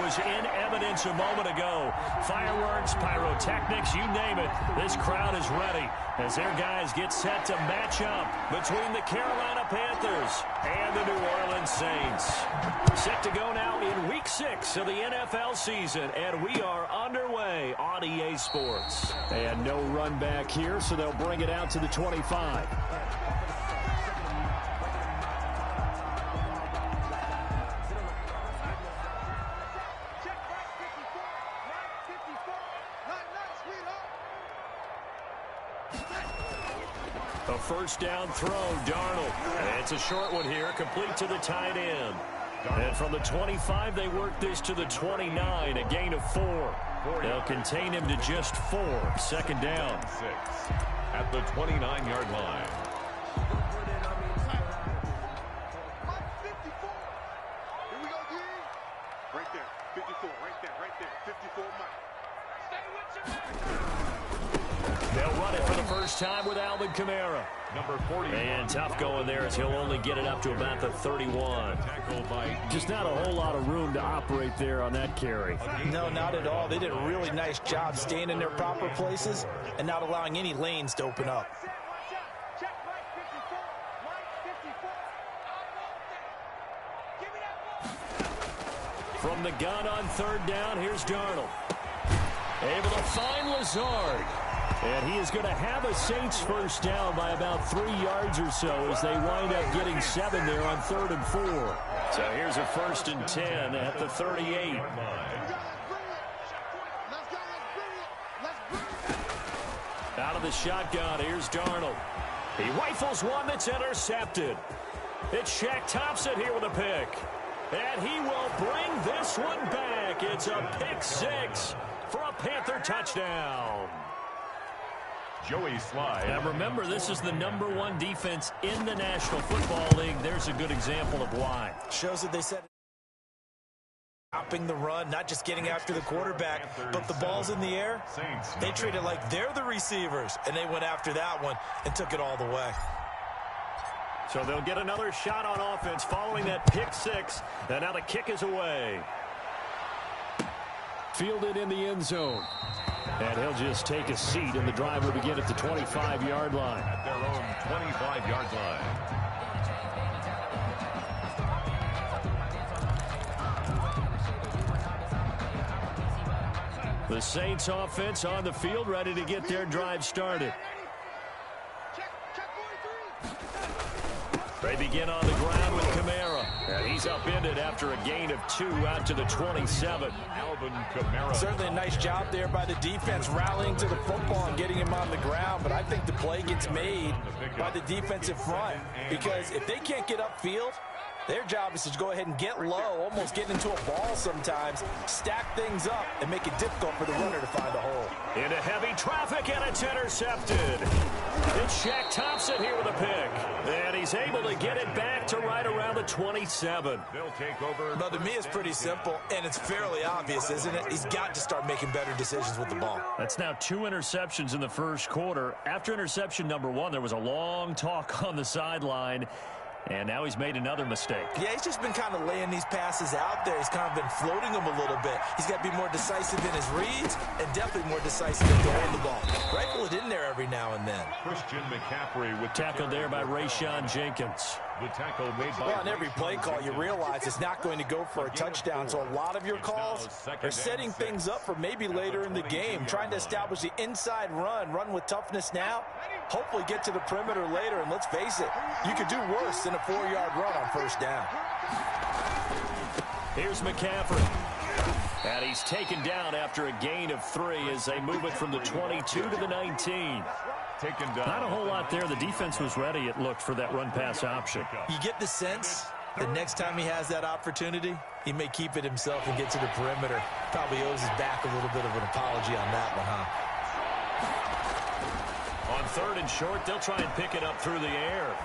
was in evidence a moment ago. Fireworks, pyrotechnics, you name it. This crowd is ready as their guys get set to match up between the Carolina Panthers and the New Orleans Saints. Set to go now in Week 6 of the NFL season, and we are underway on EA Sports. And no run back here, so they'll bring it out to the 25. A first down throw, Darnold. And it's a short one here, complete to the tight end. And from the 25, they work this to the 29, a gain of 4. They'll contain him to just 4. Second down. 6 at the 29-yard line. Here we go, D. Right there, 54, right there, 54, Mike. Stay with your They'll run it for the first time with Alvin Kamara. Number 40. And tough going there as he'll only get it up to about the 31. Just not a whole lot of room to operate there on that carry. No, not at all. They did a really nice job staying in their proper places and not allowing any lanes to open up. From the gun on third down, here's Darnold. Able to find Lazard. And he is going to have a Saints first down by about 3 yards or so as they wind up getting 7 there on 3rd and 4. So here's a 1st and 10 at the 38. Out of the shotgun, here's Darnold. He rifles one that's intercepted. It's Shaq Thompson here with a pick. And he will bring this one back. It's a pick 6 for a Panther touchdown. Joey Slide. And remember, this is the #1 defense in the National Football League. There's a good example of why. Shows that they said stopping the run, not just getting after the quarterback, but the ball's in the air. They treat it like they're the receivers, and they went after that one and took it all the way. So they'll get another shot on offense following that pick 6. And now the kick is away. Fielded in the end zone. And he'll just take a seat, and the drive will begin at the 25-yard line. At their own 25-yard line. The Saints offense on the field, ready to get their drive started. They begin on the ground with Kamara. And he's upended after a gain of 2 out to the 27. Alvin Kamara. Certainly a nice job there by the defense rallying to the football and getting him on the ground. But I think the play gets made by the defensive front. Because if they can't get upfield, their job is to go ahead and get low, almost get into a ball sometimes, stack things up, and make it difficult for the runner to find a hole. Into heavy traffic, and it's intercepted. It's Shaq Thompson here with a pick. And he's able to get it back to right around the 27. They'll take over. Well, to me, it's pretty simple, and it's fairly obvious, isn't it? He's got to start making better decisions with the ball. That's now 2 interceptions in the first quarter. After interception number 1, there was a long talk on the sideline. And now he's made another mistake. Yeah, he's just been kind of laying these passes out there. He's kind of been floating them a little bit. He's got to be more decisive in his reads and definitely more decisive in throwing the ball. Rifle it in there every now and then. Christian McCaffrey with tackled there by Rayshon Jenkins. The tackle made by well, on every play call, you realize it's not going to go for a touchdown. So a lot of your calls are setting things up for maybe later in the game, trying to establish the inside run with toughness now. Hopefully get to the perimeter later, and let's face it, you could do worse than a 4-yard run on first down. Here's McCaffrey. And he's taken down after a gain of 3 as they move it from the 22 to the 19. Taken down. Not a whole lot there. The defense was ready, it looked, for that run-pass option. You get the sense that next time he has that opportunity, he may keep it himself and get to the perimeter. Probably owes his back a little bit of an apology on that one, huh? On 3rd and short, they'll try and pick it up through the air.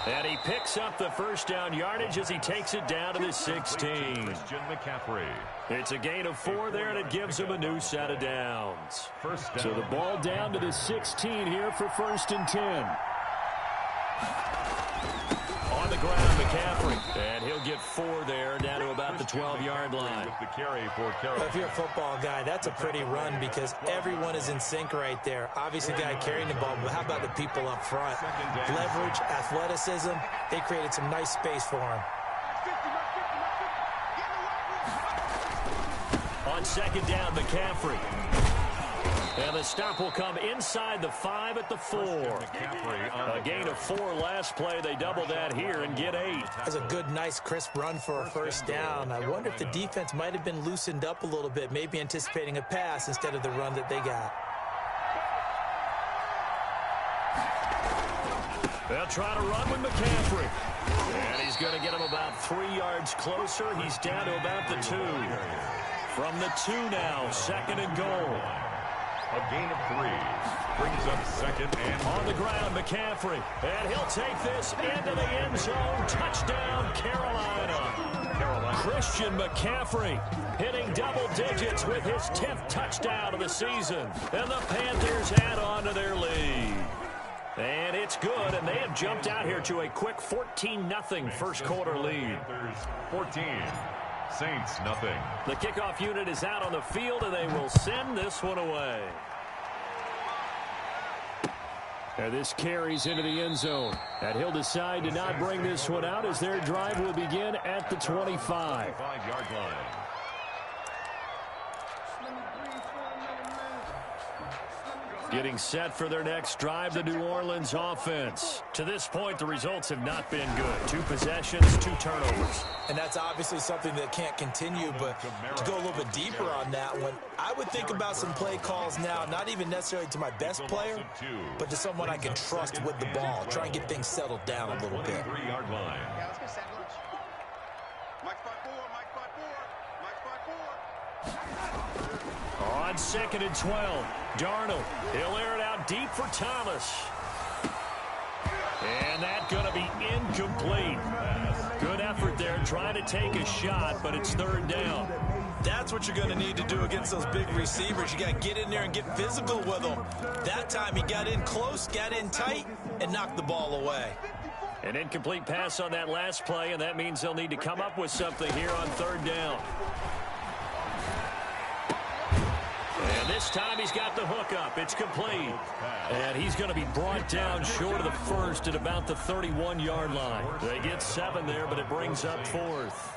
And he picks up the first down yardage as he takes it down to the 16. Christian McCaffrey. It's a gain of 4 there, and it gives him a new set of downs. First down. So the ball down to the 16 here for 1st and 10. On the ground, McCaffrey. And he'll get 4 there, down to about the 12-yard line. With the carry for Carolina. If you're a football guy, that's a pretty run because everyone is in sync right there. Obviously, the guy carrying the ball, but how about the people up front? Leverage, athleticism, they created some nice space for him. On second down, McCaffrey. And the stop will come inside the 5 at the 4. A gain of 4 last play. They double that here and get 8. That's a good, nice, crisp run for a first down. I wonder if the defense might have been loosened up a little bit, maybe anticipating a pass instead of the run that they got. They'll try to run with McCaffrey. And he's going to get him about 3 yards closer. He's down to about the 2. From the 2 now, second and goal. A gain of 3. Brings up second and on the ground, McCaffrey. And he'll take this into the end zone. Touchdown, Carolina. Christian McCaffrey hitting double digits with his 10th touchdown of the season. And the Panthers add on to their lead. And it's good, and they have jumped out here to a quick 14-0 first quarter lead. Panthers 14. Saints, nothing. The kickoff unit is out on the field, and they will send this one away. And this carries into the end zone. And he'll decide to not bring this one out as their drive will begin at the 25. 5-yard line. Getting set for their next drive, the New Orleans offense. To this point, the results have not been good. 2 possessions, 2 turnovers. And that's obviously something that can't continue, but to go a little bit deeper on that one, I would think about some play calls now, not even necessarily to my best player, but to someone I can trust with the ball. Try and get things settled down a little bit. 3-yard line. On second and 12, Darnold. He'll air it out deep for Thomas. And that's going to be incomplete. Good effort there trying to take a shot, but it's third down. That's what you're going to need to do against those big receivers. You got to get in there and get physical with them. That time he got in close, got in tight, and knocked the ball away. An incomplete pass on that last play, and that means they'll need to come up with something here on third down. And this time he's got the hook up. It's complete. And he's going to be brought down short of the first at about the 31-yard line. They get 7 there, but it brings up 4th.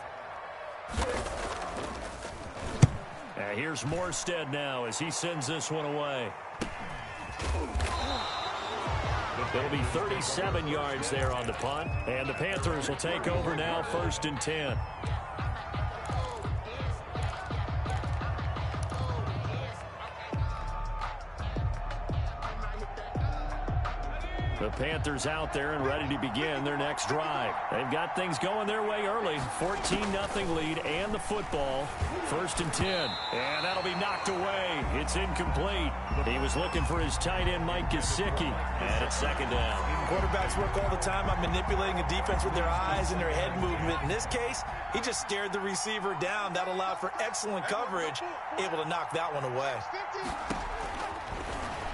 And here's Morstead now as he sends this one away. It'll be 37 yards there on the punt. And the Panthers will take over now, 1st and 10. The Panthers out there and ready to begin their next drive. They've got things going their way early. 14-0 lead and the football. 1st and 10. And that'll be knocked away. It's incomplete. He was looking for his tight end, Mike Gesicki. And it's second down. Quarterbacks work all the time on manipulating a defense with their eyes and their head movement. In this case, he just stared the receiver down. That allowed for excellent coverage, able to knock that one away.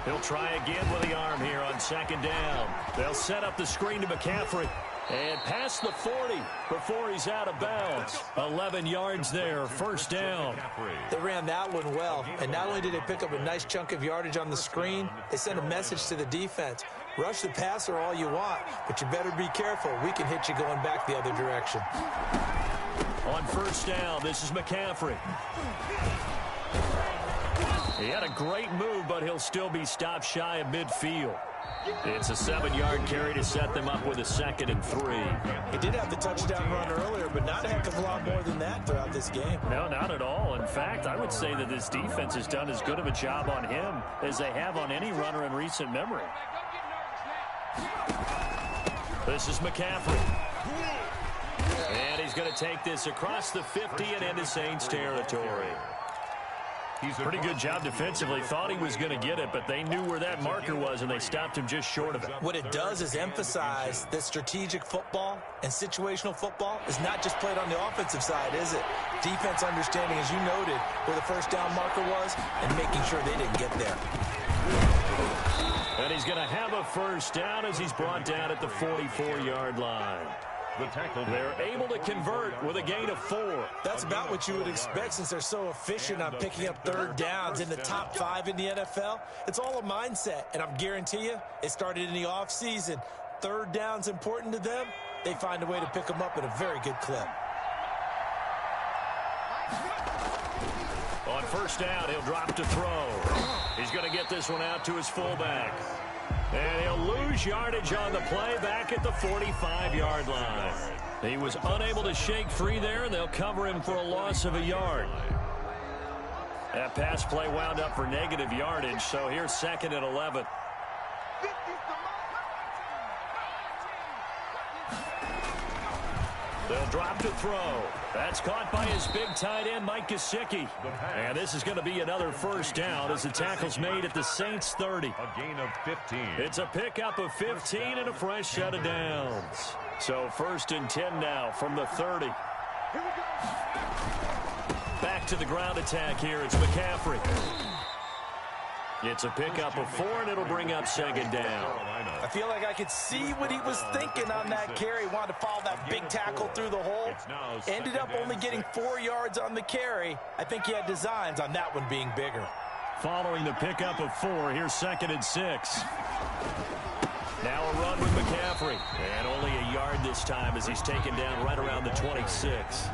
He'll try again with the arm here on second down. They'll set up the screen to McCaffrey. And past the 40 before he's out of bounds. 11 yards there, 1st down. They ran that one well. And not only did they pick up a nice chunk of yardage on the screen, they sent a message to the defense. Rush the passer all you want, but you better be careful. We can hit you going back the other direction. On 1st down, this is McCaffrey. He had a great move, but he'll still be stopped shy of midfield. It's a 7-yard carry to set them up with a 2nd and 3. He did have the touchdown run earlier, but not a heck of a lot more than that throughout this game. No, not at all. In fact, I would say that this defense has done as good of a job on him as they have on any runner in recent memory. This is McCaffrey. And he's going to take this across the 50 and into Saints territory. Pretty good job defensively. Thought he was going to get it, but they knew where that marker was, and they stopped him just short of it. What it does is emphasize that strategic football and situational football is not just played on the offensive side, is it? Defense understanding, as you noted, where the 1st down marker was and making sure they didn't get there. And he's going to have a 1st down as he's brought down at the 44-yard line. The tackle. They're able to convert with a gain of 4. That's about what you would expect since they're so efficient on picking up third downs in the top 5 in the NFL. It's all a mindset, and I'm guarantee you it started in the offseason. Third down's important to them. They find a way to pick them up at a very good clip. On first down, he'll drop to throw. He's going to get this one out to his fullback. And he'll lose yardage on the play back at the 45-yard line. He was unable to shake free there, and they'll cover him for a loss of a yard. That pass play wound up for negative yardage, so here's 2nd and 11. They'll drop to throw. That's caught by his big tight end, Mike Gesicki. And this is going to be another first down as the tackle's made at the Saints 30. A gain of 15. It's a pickup of 15 and a fresh set of downs. So 1st and 10 now from the 30. Back to the ground attack here. It's McCaffrey. It's a pickup of 4, and it'll bring up 2nd down. I feel like I could see what he was thinking on that carry. Wanted to follow that big tackle through the hole. Ended up only getting 4 yards on the carry. I think he had designs on that one being bigger. Following the pickup of 4, here's 2nd and 6. Now a run with McCaffrey. And only a yard this time as he's taken down right around the 26.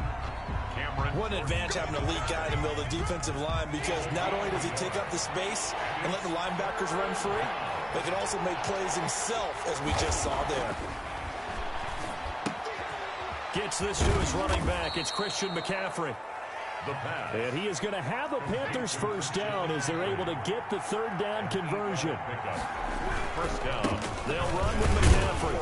What an advantage having an elite guy in the middle of the defensive line, because not only does he take up the space and let the linebackers run free, but he can also make plays himself, as we just saw there. Gets this to his running back. It's Christian McCaffrey. The pass. And he is going to have a Panthers first down as they're able to get the 3rd down conversion. First down. They'll run with McCaffrey.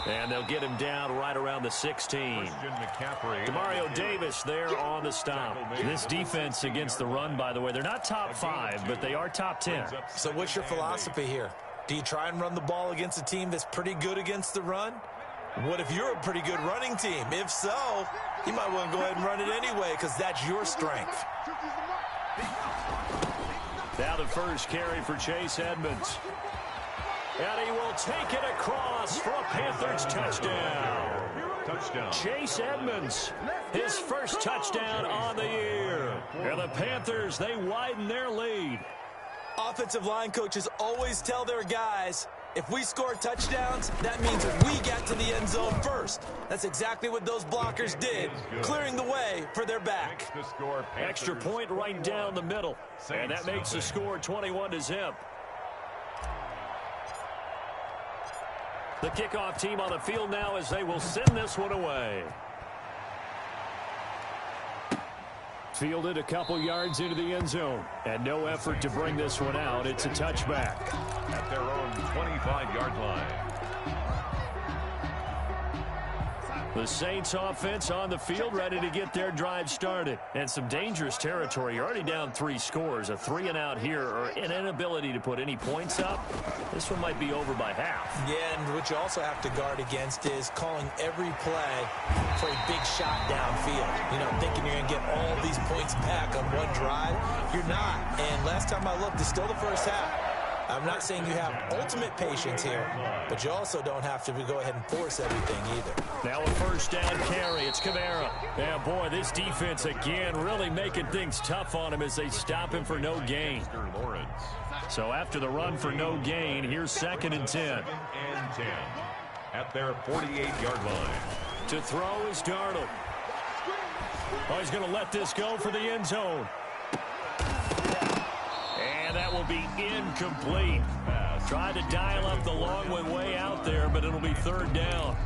And they'll get him down right around the 16. Demario Davis there on the stop. This defense against the run, by the way, they're not top 5, but they are top 10. So what's your philosophy here? Do you try and run the ball against a team that's pretty good against the run? What if you're a pretty good running team? If so, you might want to go ahead and run it anyway, because that's your strength. Now the first carry for Chase Edmonds. And he will take it across for a Panthers touchdown. Chase Edmonds, his first touchdown on the year. And the Panthers, they widen their lead. Offensive line coaches always tell their guys, if we score touchdowns, that means we get to the end zone first. That's exactly what those blockers did, clearing the way for their back. Extra point right down the middle. And that makes the score 21-0. The kickoff team on the field now as they will send this one away. Fielded a couple yards into the end zone. And no effort to bring this one out. It's a touchback. At their own 25-yard line. The Saints offense on the field ready to get their drive started. And some dangerous territory. You're already down 3 scores. A 3-and-out here or an inability to put any points up. This one might be over by half. Yeah, and what you also have to guard against is calling every play for a big shot downfield. You know, thinking you're going to get all these points back on one drive. You're not. And last time I looked, it's still the first half. I'm not saying you have ultimate patience here, but you also don't have to go ahead and force everything either. Now a first down carry. It's Kamara. Yeah, boy, this defense again really making things tough on him as they stop him for no gain. So after the run for no gain, here's 2nd and 10. At their 48-yard line. To throw is Darnold. Oh, he's going to let this go for the end zone. And that will be incomplete. Tried to dial up the long one way out there, but it'll be 3rd down.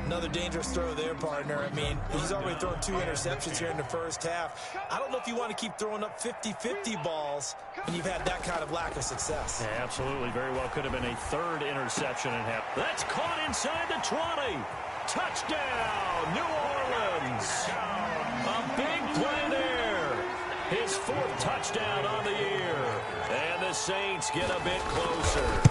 Another dangerous throw there, partner. I mean, he's already thrown 2 interceptions here in the first half. I don't know if you want to keep throwing up 50-50 balls when you've had that kind of lack of success. Yeah, absolutely. Very well could have been a 3rd interception in half. That's caught inside the 20. Touchdown, New Orleans. A big play there. His 4th touchdown on the year. And the Saints get a bit closer.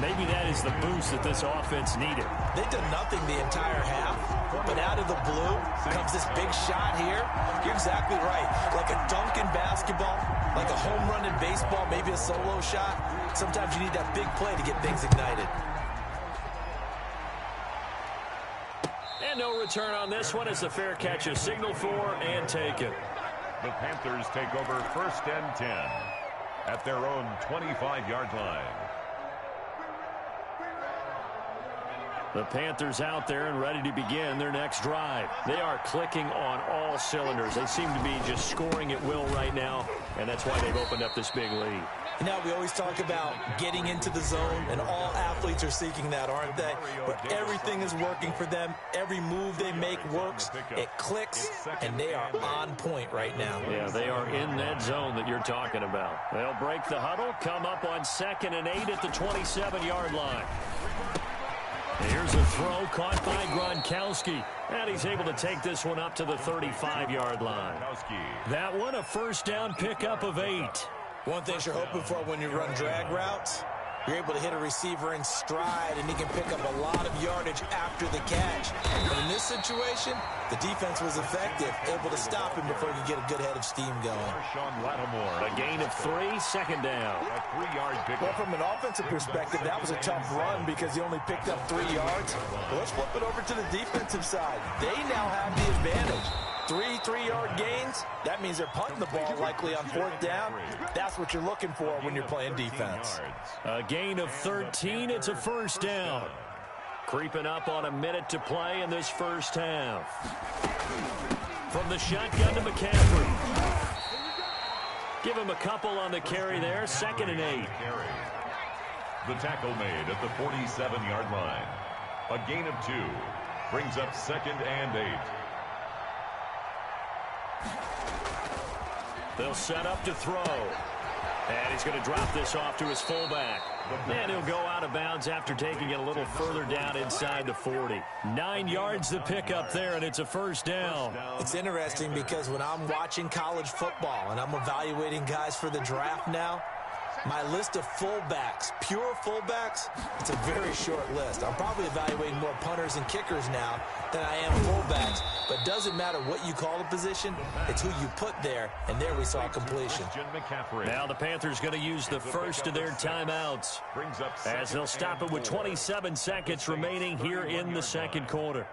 Maybe that is the boost that this offense needed. They've done nothing the entire half, but out of the blue comes this big shot here. You're exactly right. Like a dunk in basketball, like a home run in baseball, maybe a solo shot. Sometimes you need that big play to get things ignited. return on this one as the fair catch is signaled for and taken. The Panthers take over 1st and 10 at their own 25-yard line. The Panthers out there and ready to begin their next drive. They are clicking on all cylinders. They seem to be just scoring at will right now, and that's why they've opened up this big lead. You know, we always talk about getting into the zone, and all athletes are seeking that, aren't they? But everything is working for them. Every move they make works. It clicks, and they are on point right now. Yeah, they are in that zone that you're talking about. They'll break the huddle, come up on 2nd and 8 at the 27-yard line. Here's a throw caught by Gronkowski, and he's able to take this one up to the 35-yard line. That one a first down pickup of 8. One thing you're hoping for when you run drag routes, you're able to hit a receiver in stride, and he can pick up a lot of yardage after the catch. But in this situation, the defense was effective, able to stop him before he could get a good head of steam going. A gain of 3, 2nd down. A 3-yard pickup. Well, from an offensive perspective, that was a tough run because he only picked up 3 yards. But let's flip it over to the defensive side. They now have the advantage. 3-3-yard gains, that means they're punting the ball likely on 4th down. That's what you're looking for when you're playing defense. A gain of 13, it's a first down. Creeping up on a minute to play in this first half. From the shotgun to McCaffrey. Give him a couple on the carry there, 2nd and 8. The tackle made at the 47-yard line. A gain of 2 brings up 2nd and 8. They'll set up to throw. And he's going to drop this off to his fullback. And he'll go out of bounds after taking it a little further down inside the 40. 9 yards to pick up there, and it's a first down. It's interesting because when I'm watching college football and I'm evaluating guys for the draft now, my list of fullbacks, pure fullbacks, it's a very short list. I'm probably evaluating more punters and kickers now than I am fullbacks. But it doesn't matter what you call a position, it's who you put there, and there we saw completion. Now the Panthers going to use the first of their timeouts as they'll stop it with 27 seconds remaining here in the second quarter.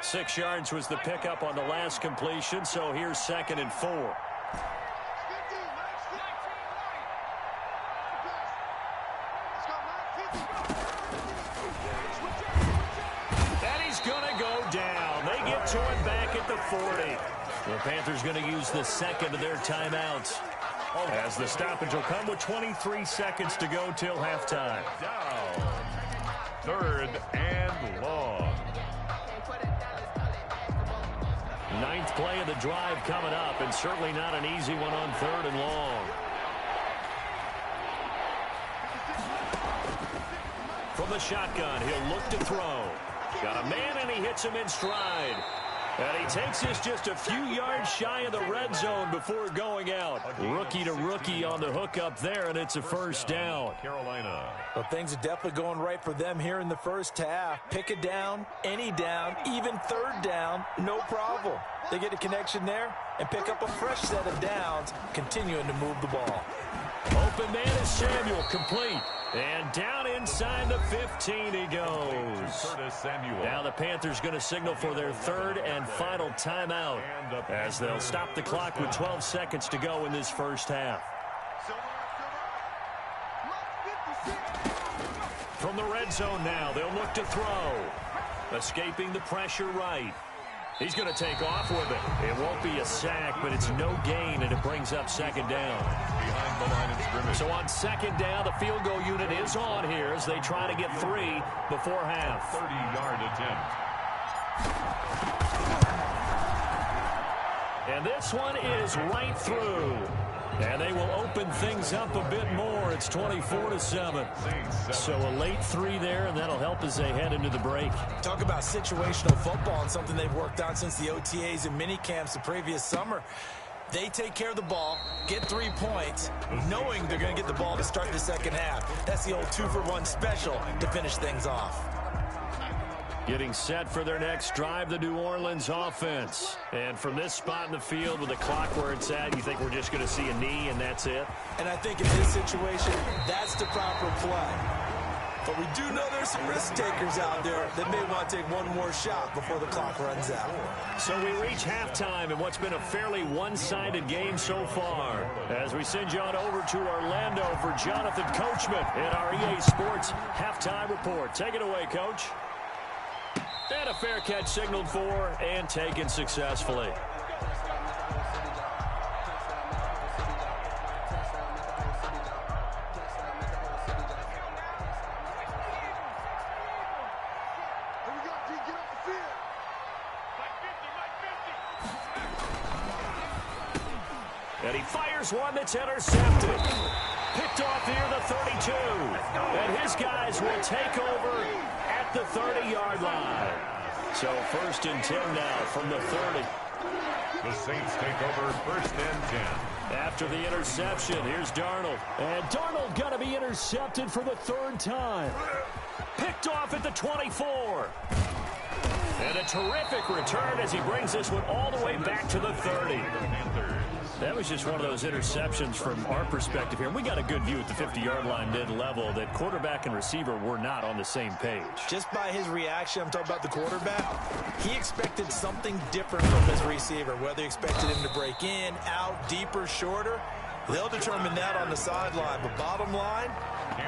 6 yards was the pickup on the last completion, so here's 2nd and 4. To it back at the 40. The Panthers going to use the second of their timeouts as the stoppage will come with 23 seconds to go till halftime. Down. 3rd and long. 9th play of the drive coming up, and certainly not an easy one on 3rd and long. From the shotgun, he'll look to throw. Got a man, and he hits him in stride. And he takes this just a few yards shy of the red zone before going out. Rookie to rookie on the hook up there, and it's a first down. Carolina. Well, things are definitely going right for them here in the first half. Pick a down, any down, even 3rd down, no problem. They get a connection there and pick up a fresh set of downs, continuing to move the ball. Open man is Samuel, complete. And down inside the 15 he goes. Now the Panthers going to signal for their 3rd and final timeout as they'll stop the clock with 12 seconds to go in this first half. From the red zone now, they'll look to throw. Escaping the pressure right. He's going to take off with it. It won't be a sack, but it's no gain, and it brings up 2nd down. Behind the line of scrimmage. So on 2nd down, the field goal unit is on here as they try to get 3 before half. 30-yard attempt. And this one is right through. And they will open things up a bit more. It's 24-7. So a late 3 there, and that'll help as they head into the break. Talk about situational football and something they've worked on since the OTAs and mini camps the previous summer. They take care of the ball, get 3 points, knowing they're going to get the ball to start the second half. That's the old 2-for-1 special to finish things off. Getting set for their next drive, the New Orleans offense. And from this spot in the field with the clock where it's at, you think we're just going to see a knee and that's it? And I think in this situation, that's the proper play. But we do know there's some risk takers out there that may want to take one more shot before the clock runs out. So we reach halftime in what's been a fairly one-sided game so far. As we send you on over to Orlando for Jonathan Coachman in our EA Sports Halftime Report. Take it away, Coach. And a fair catch signaled for and taken successfully. And he fires one that's intercepted. Picked off near the 32. And his guys will take over at the 30-yard line. So 1st and 10 now from the 30. The Saints take over 1st and 10. After the interception, here's Darnold. And Darnold going to be intercepted for the 3rd time. Picked off at the 24. And a terrific return as he brings this one all the way back to the 30. That was just one of those interceptions from our perspective here. We got a good view at the 50-yard line mid-level that quarterback and receiver were not on the same page. Just by his reaction, I'm talking about the quarterback, he expected something different from his receiver, whether he expected him to break in, out, deeper, shorter. They'll determine that on the sideline. But bottom line,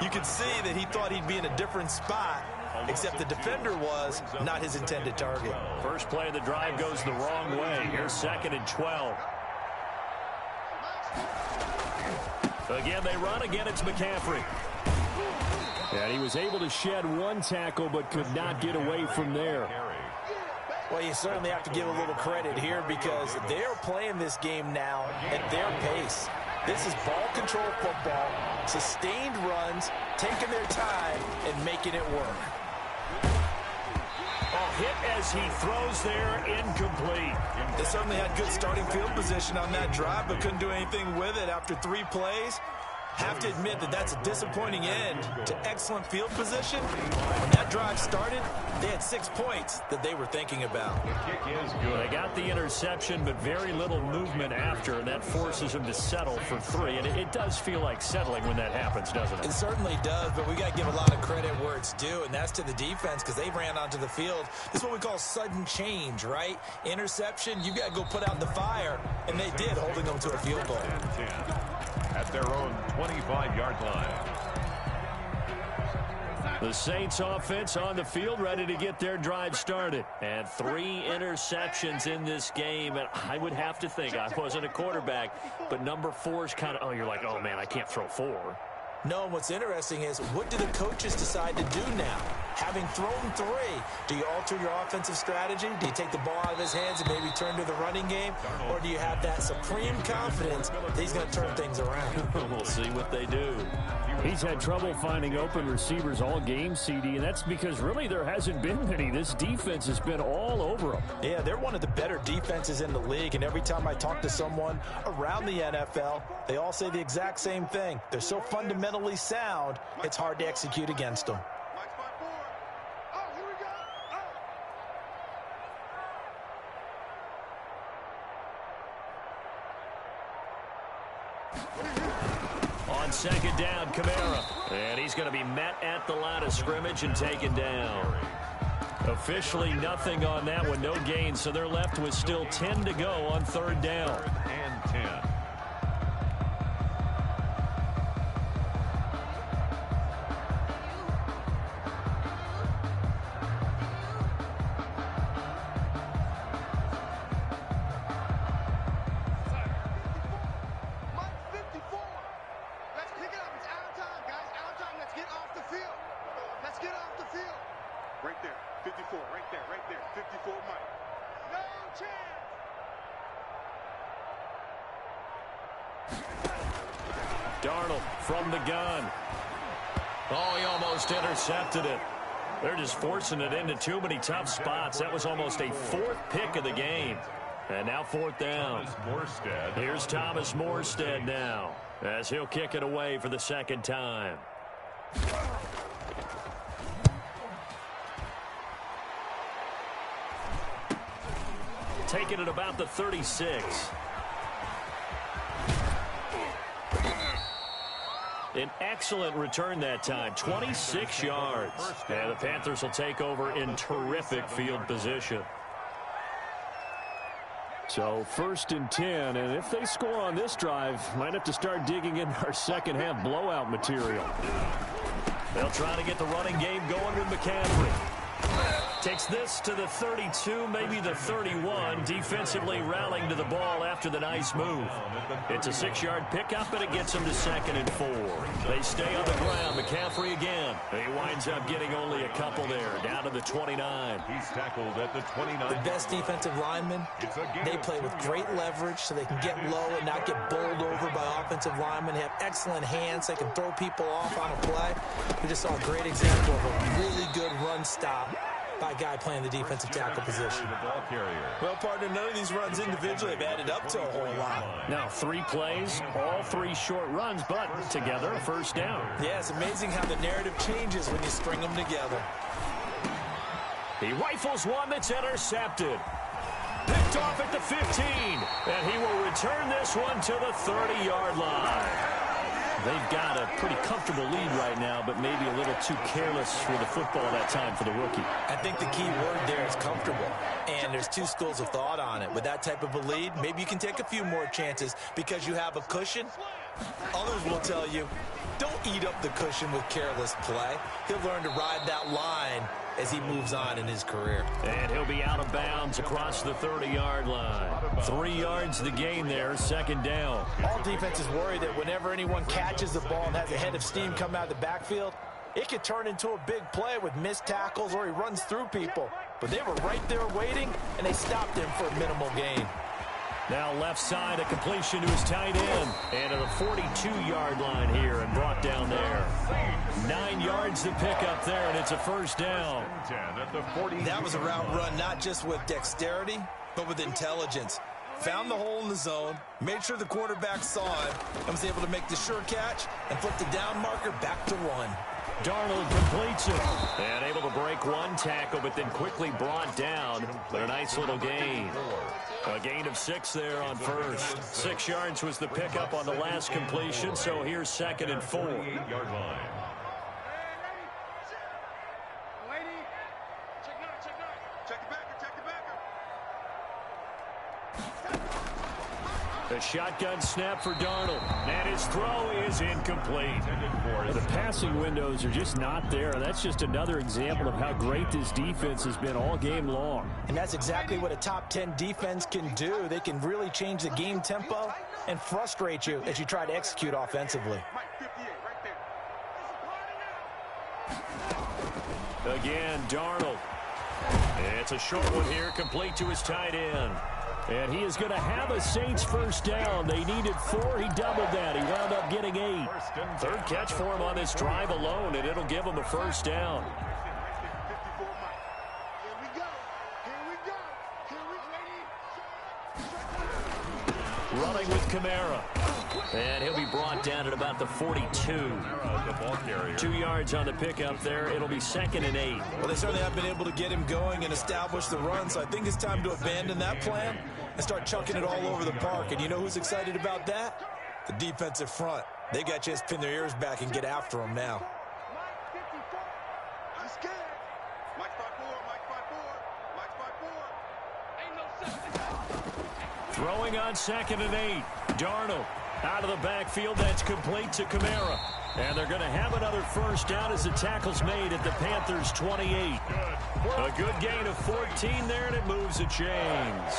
you can see that he thought he'd be in a different spot, except the defender was not his intended target. First play of the drive goes the wrong way. Here's 2nd and 12. Again, they run. Again, it's McCaffrey. And he was able to shed one tackle but could not get away from there. Well, you certainly have to give a little credit here because they're playing this game now at their pace. This is ball control football, sustained runs, taking their time, and making it work. Hit as he throws there, incomplete. They certainly had good starting field position on that drive, but couldn't do anything with it after 3 plays. Have to admit that that's a disappointing end to excellent field position. When that drive started, they had 6 points that they were thinking about. The kick is good. They got the interception, but very little movement after, and that forces them to settle for 3. And it does feel like settling when that happens, doesn't it? It certainly does, but we got to give a lot of credit where it's due, and that's to the defense because they ran onto the field. This is what we call sudden change, right? Interception, you got to go put out the fire, and they did, holding them to a field goal. At their own 25-yard line. The Saints offense on the field, ready to get their drive started. And 3 interceptions in this game. And I would have to think, I wasn't a quarterback, but number 4 is kind of, oh, you're like, oh, man, I can't throw 4. No, what's interesting is what do the coaches decide to do now? Having thrown 3, do you alter your offensive strategy? Do you take the ball out of his hands and maybe turn to the running game? Or do you have that supreme confidence that he's going to turn things around? We'll see what they do. He's had trouble finding open receivers all game, CD, and that's because really there hasn't been many. This defense has been all over them. Yeah, they're one of the better defenses in the league, and every time I talk to someone around the NFL, they all say the exact same thing. They're so fundamentally sound, it's hard to execute against them. On 2nd down, Kamara. And he's going to be met at the line of scrimmage and taken down. Officially nothing on that one, no gain, so they're left with still 10 to go on 3rd down. 3rd and 10. Darnold from the gun. Oh, he almost intercepted it. They're just forcing it into too many tough spots. That was almost a 4th pick of the game. And now 4th down. Here's Thomas Morstead now as he'll kick it away for the 2nd time. Taking it about the 36. An excellent return that time, 26 yards. And the Panthers will take over in terrific field position. So 1st and 10, and if they score on this drive, might have to start digging in our second half blowout material. They'll try to get the running game going with McCaffrey. Takes this to the 32, maybe the 31. Defensively rallying to the ball after the nice move. It's a 6-yard pickup, and it gets them to 2nd and 4. They stay on the ground. McCaffrey again. He winds up getting only a couple there, down to the 29. He's tackled at the 29. The best defensive linemen, they play with great leverage so they can get low and not get bowled over by offensive linemen. They have excellent hands. They can throw people off on a play. We just saw a great example of a really good run stop by a guy playing the defensive tackle position. Well, partner, none of these runs individually have added up to a whole lot. Now 3 plays, all 3 short runs, but together a 1st down. Yeah, it's amazing how the narrative changes when you string them together. He rifles one that's intercepted. Picked off at the 15, and he will return this one to the 30-yard line. They've got a pretty comfortable lead right now, but maybe a little too careless for the football that time for the rookie. I think the key word there is comfortable, and there's 2 schools of thought on it. With that type of a lead, maybe you can take a few more chances because you have a cushion. Others will tell you, don't eat up the cushion with careless play. He'll learn to ride that line as he moves on in his career. And he'll be out of bounds across the 30-yard line. 3 yards to the gain there, 2nd down. All defenses worry that whenever anyone catches the ball and has a head of steam come out of the backfield, it could turn into a big play with missed tackles or he runs through people. But they were right there waiting, and they stopped him for a minimal gain. Now left side, a completion to his tight end. And to the 42-yard line here and brought down there. 9 yards to pick up there, and it's a 1st down. That was a route run not just with dexterity, but with intelligence. Found the hole in the zone, made sure the quarterback saw him, and was able to make the sure catch and flip the down marker back to 1. Darnold completes it. And able to break 1 tackle, but then quickly brought down. But a nice little gain. A gain of 6 there on 1st. 6 yards was the pickup on the last completion, so here's 2nd and 4. 8-yard line. The shotgun snap for Darnold. And his throw is incomplete. The passing windows are just not there. That's just another example of how great this defense has been all game long. And that's exactly what a top 10 defense can do. They can really change the game tempo and frustrate you as you try to execute offensively. Again, Darnold. It's a short one here, complete to his tight end. And he is going to have a Saints 1st down. They needed 4. He doubled that. He wound up getting 8. 3rd catch for him on this drive alone, and it'll give him a 1st down. Running with Kamara. And he'll be brought down at about the 42. 2 yards on the pickup there. It'll be 2nd and 8. Well, they certainly have been able to get him going and establish the run, so I think it's time to abandon that plan and start chucking it all over the park. And you know who's excited about that? The defensive front. They got a chance to pin their ears back and get after him now. Throwing on 2nd and 8. Darnold out of the backfield. That's complete to Kamara. And they're going to have another 1st down as the tackle's made at the Panthers' 28. A good gain of 14 there, and it moves the chains.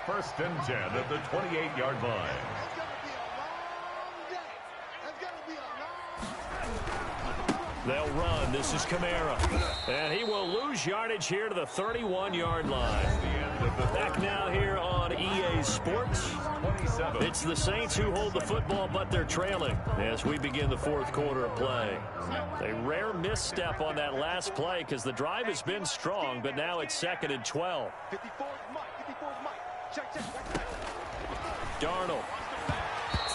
1st and 10 at the 28-yard line. They'll run. This is Kamara. And he will lose yardage here to the 31-yard line. Back now here on EA Sports. It's the Saints who hold the football, but they're trailing as we begin the 4th quarter of play. A rare misstep on that last play because the drive has been strong, but now it's 2nd and 12. Darnold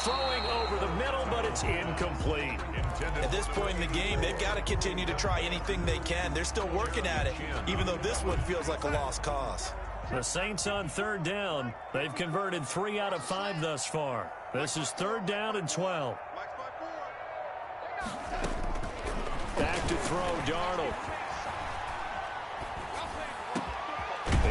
throwing over the middle, but it's incomplete. At this point in the game, they've got to continue to try anything they can. They're still working at it, even though this one feels like a lost cause. The Saints on 3rd down. They've converted 3 out of 5 thus far. This is 3rd down and 12. Back to throw, Darnold.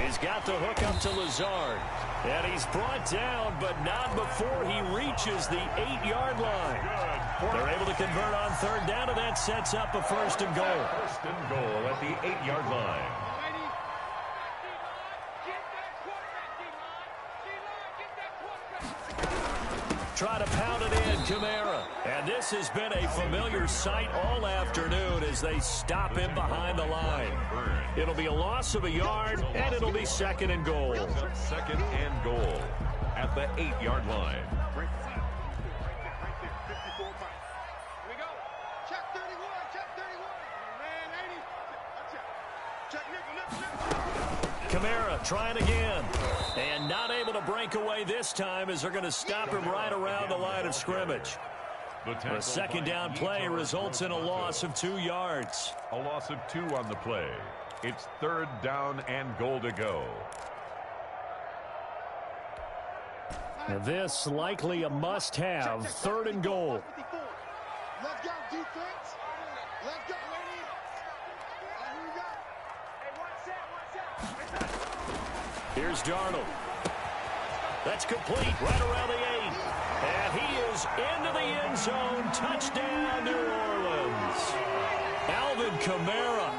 He's got the hook up to Lazard. And he's brought down, but not before he reaches the 8-yard line. They're able to convert on third down, and that sets up a first and goal. First and goal at the 8-yard line. Try to pound it in, Kamara. And this has been a familiar sight all afternoon as they stop him behind the line. It'll be a loss of a yard, and it'll be second and goal. Second and goal at the 8-yard line. Kamara trying again. And not able to break away this time as they're going to stop him right around the line of scrimmage. A second down play results in a loss of 2 yards. A loss of 2 on the play. It's third down and goal to go. And this likely a must-have, third and goal. Let's go, defense. Let's go. Here we go. Here's Darnold. That's complete right around the 8. And he is into the end zone. Touchdown, New Orleans. Alvin Kamara,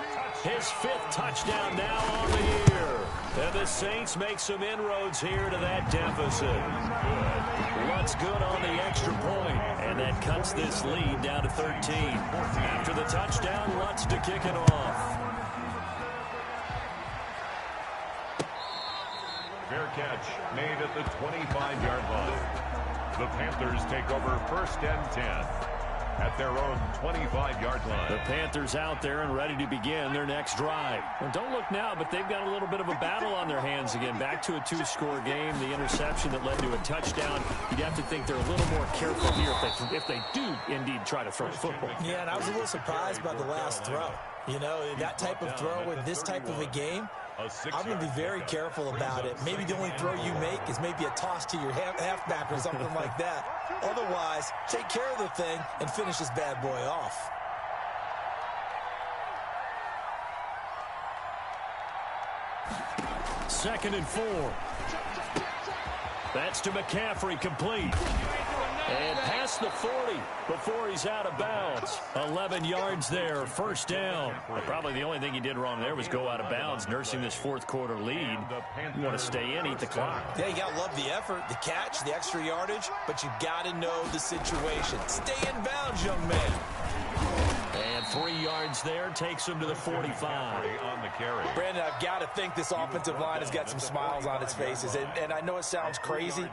his 5th touchdown now on the year. And the Saints make some inroads here to that deficit. Lutz good on the extra point, and that cuts this lead down to 13. After the touchdown, Lutz to kick it off. Fair catch made at the 25-yard line. The Panthers take over first and 10 at their own 25-yard line. The Panthers out there and ready to begin their next drive. Well, don't look now, but they've got a little bit of a battle on their hands again. Back to a 2-score game. The interception that led to a touchdown. You'd have to think they're a little more careful here if they do indeed try to throw the football. Yeah, and I was a little surprised by the last throw. You know, that type of throw with this type of a game, I'm going to be very careful about it. Maybe the only throw you make is maybe a toss to your halfback or something like that. Otherwise, take care of the thing and finish this bad boy off. Second and 4. That's to McCaffrey, complete. And past the 40 before he's out of bounds. 11 yards there, first down. Well, probably the only thing he did wrong there was go out of bounds, nursing this fourth-quarter lead. You want to stay in, eat the clock. Yeah, you got to love the effort, the catch, the extra yardage, but you got to know the situation. Stay in bounds, young man. And 3 yards there takes him to the 45. On the carry. Brandon, I've got to think this offensive line has got some smiles on its faces. And I know it sounds crazy,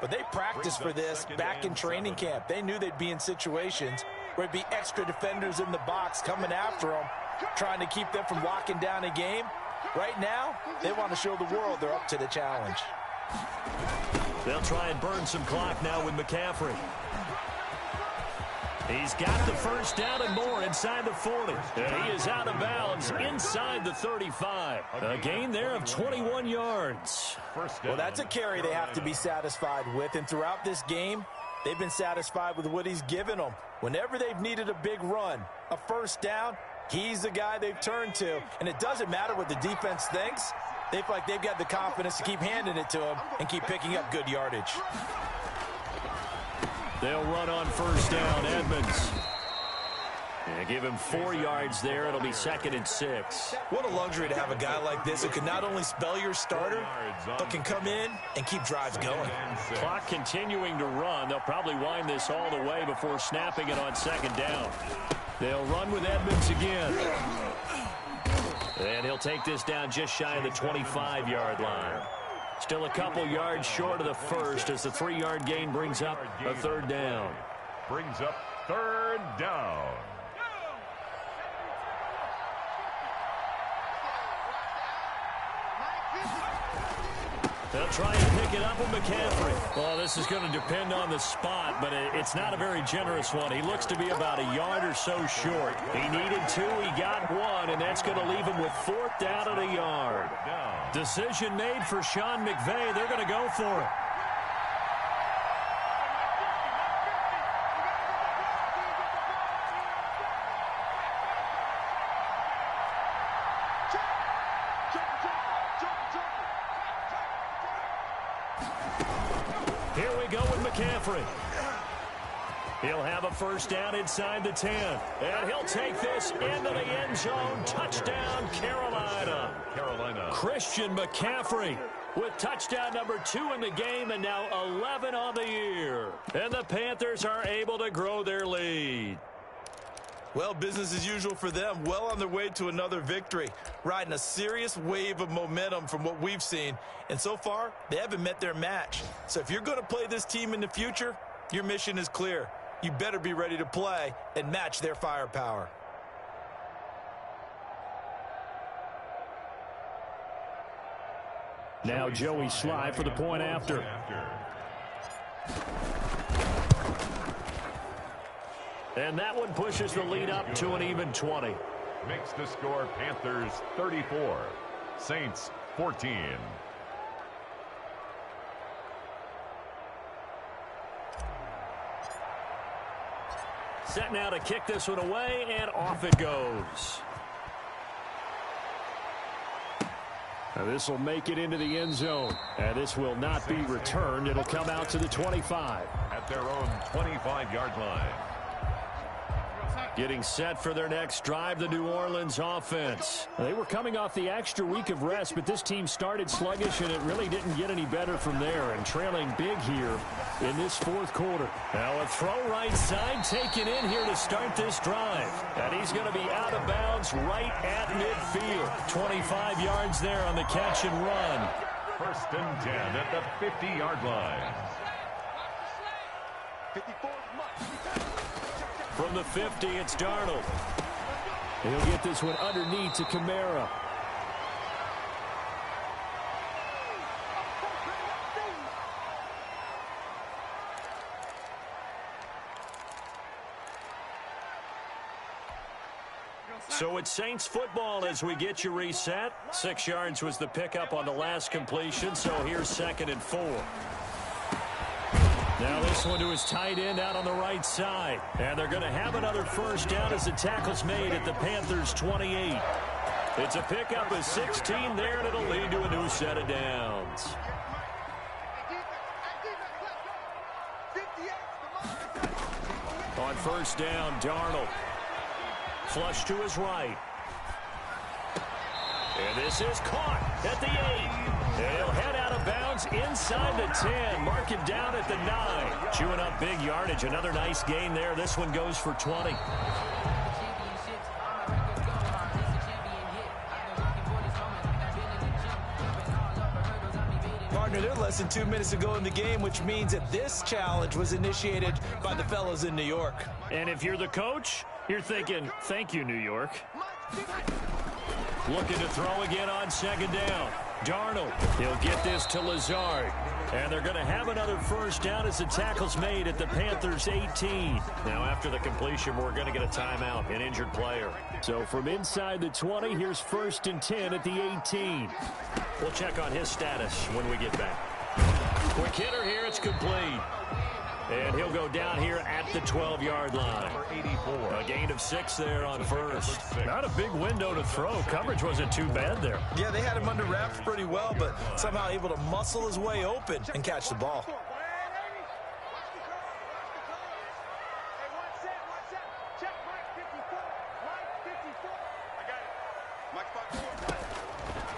but they practiced for this back in training camp. They knew they'd be in situations where it'd be extra defenders in the box coming after them, trying to keep them from locking down a game. Right now, they want to show the world they're up to the challenge. They'll try and burn some clock now with McCaffrey. He's got the first down and more inside the 40. And he is out of bounds inside the 35. A gain there of 21 yards. Well, that's a carry they have to be satisfied with. And throughout this game, they've been satisfied with what he's given them. Whenever they've needed a big run, a first down, he's the guy they've turned to. And it doesn't matter what the defense thinks. They feel like they've got the confidence to keep handing it to him and keep picking up good yardage. They'll run on first down, Edmonds. And give him 4 yards there. It'll be second and 6. What a luxury to have a guy like this who can not only spell your starter, but can come in and keep drives going. Clock continuing to run. They'll probably wind this all the way before snapping it on second down. They'll run with Edmonds again. And he'll take this down just shy of the 25-yard line. Still a couple yards short of the first as the 3-yard gain brings up a third down. Brings up third down. They'll try and pick it up with McCaffrey. Well, this is going to depend on the spot, but it's not a very generous one. He looks to be about a yard or so short. He needed 2, he got 1, and that's going to leave him with 4th down at a yard. Decision made for Sean McVay. They're going to go for it. Here we go with McCaffrey. He'll have a first down inside the 10. And he'll take this into the end zone. Touchdown, Carolina. Christian McCaffrey with touchdown number 2 in the game and now 11 on the year. And the Panthers are able to grow their lead. Well, business as usual for them. Well on their way to another victory. Riding a serious wave of momentum from what we've seen. And so far, they haven't met their match. So if you're going to play this team in the future, your mission is clear. You better be ready to play and match their firepower. Now Joey Sly for the point after. And that one pushes the lead up to an even 20. Makes the score Panthers 34, Saints 14. Set now to kick this one away, and off it goes. Now this will make it into the end zone. And this will not be returned. It'll come out to the 25. At their own 25-yard line. Getting set for their next drive, the New Orleans offense. They were coming off the extra week of rest, but this team started sluggish, and it really didn't get any better from there. And trailing big here in this fourth quarter. Now a throw right side taken in here to start this drive. And he's going to be out of bounds right at midfield. 25 yards there on the catch and run. First and 10 at the 50-yard line. 54 is much. From the 50, it's Darnold. He'll get this one underneath to Kamara. So it's Saints football as we get you reset. 6 yards was the pickup on the last completion, so here's 2nd and 4. Now this one to his tight end out on the right side. And they're going to have another first down as the tackle's made at the Panthers' 28. It's a pickup of 16 there, and it'll lead to a new set of downs. On first down, Darnold. Flush to his right. And this is caught at the 8. And he'll head out of bounds inside the 10. Mark him down at the 9. Chewing up big yardage. Another nice gain there. This one goes for 20. Partner, they're less than 2 minutes ago in the game, which means that this challenge was initiated by the fellas in New York. And if you're the coach, you're thinking, thank you, New York. Looking to throw again on 2nd down. Darnold, he'll get this to Lazard. And they're going to have another first down as the tackle's made at the Panthers' 18. Now, after the completion, we're going to get a timeout, an injured player. So from inside the 20, here's 1st and 10 at the 18. We'll check on his status when we get back. Quick hitter here, it's complete. And he'll go down here at the 12-yard line. A gain of 6 there on first. Not a big window to throw. Coverage wasn't too bad there. Yeah, they had him under wraps pretty well, but somehow able to muscle his way open and catch the ball.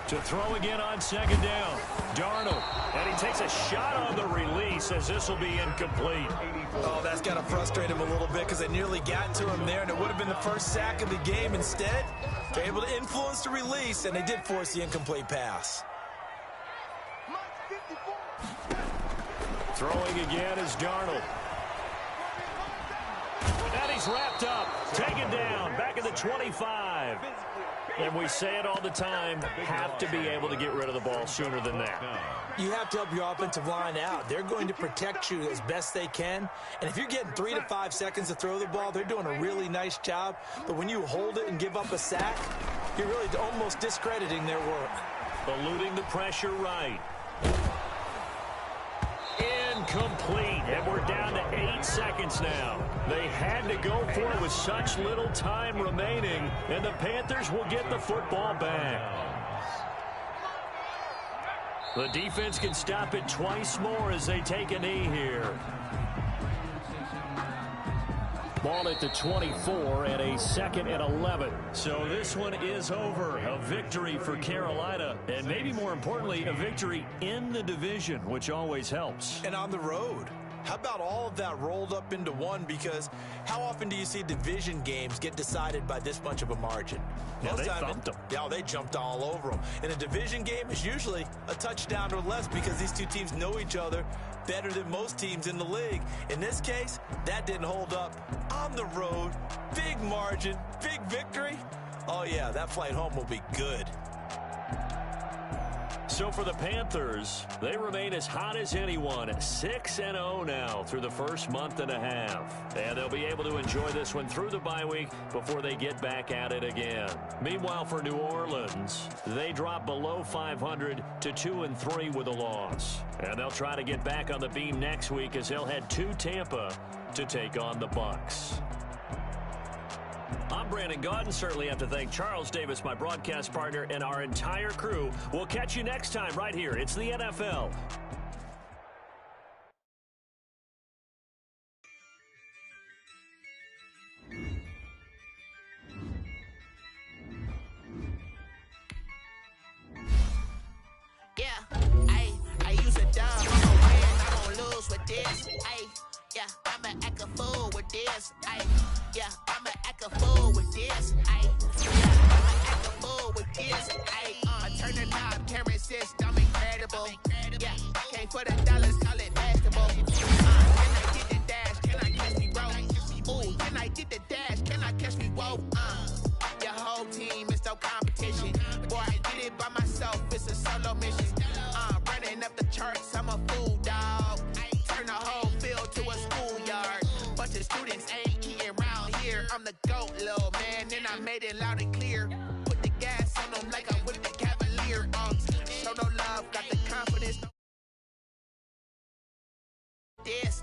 To throw again on 2nd down. Darnold. And he takes a shot on the release as this will be incomplete. Oh, that's got to frustrate him a little bit because they nearly got to him there, and it would have been the first sack of the game. Instead, they're able to influence the release, and they did force the incomplete pass. Throwing again is Darnold. And he's wrapped up. Taken down. Back at the 25. And we say it all the time, have to be able to get rid of the ball sooner than that. You have to help your offensive line out. They're going to protect you as best they can. And if you're getting 3 to 5 seconds to throw the ball, they're doing a really nice job. But when you hold it and give up a sack, you're really almost discrediting their work. Eluding the pressure right. Incomplete. And we're down to 8 seconds now. They had to go for it with such little time remaining, and the Panthers will get the football back. The defense can stop it twice more as they take a knee here. Ball at the 24 and a 2nd and 11. So this one is over. A victory for Carolina, and maybe more importantly, a victory in the division, which always helps. And on the road. How about all of that rolled up into one? Because how often do you see division games get decided by this much of a margin? Yeah, they thumped them. Yeah, they jumped all over them. And a division game is usually a touchdown or less because these two teams know each other better than most teams in the league. In this case, that didn't hold up. On the road, big margin, big victory. Oh, yeah, that flight home will be good. So for the Panthers, they remain as hot as anyone, 6-0 now through the first month and a half. And they'll be able to enjoy this one through the bye week before they get back at it again. Meanwhile, for New Orleans, they drop below 500 to 2-3 with a loss. And they'll try to get back on the beam next week as they'll head to Tampa to take on the Bucs. I'm Brandon Gaudin. Certainly have to thank Charles Davis, my broadcast partner, and our entire crew. We'll catch you next time right here. It's the NFL. Yeah, I use a dub. I'm gonna win, I don't lose with this. Yeah, I'ma act a fool with this. Yeah, I'ma act a fool with this. Yeah, I'ma act a fool with this. Turn the knob, camera assist, I'm incredible. Yeah, came for the dollars, call it basketball. Can I get the dash? Can I catch me roll? Ooh, can I get the dash? Can I catch me roll? Your whole team is no competition. Boy, I did it by myself, it's a solo mission. Running up the charts, I'm a fool, dog. Turn the whole field to a schoolyard. Bunch of students ain't eating around here. I'm the GOAT, little man, and I made it loud and clear. Put the gas on them like I'm with the Cavalier. Show no love, got the confidence. This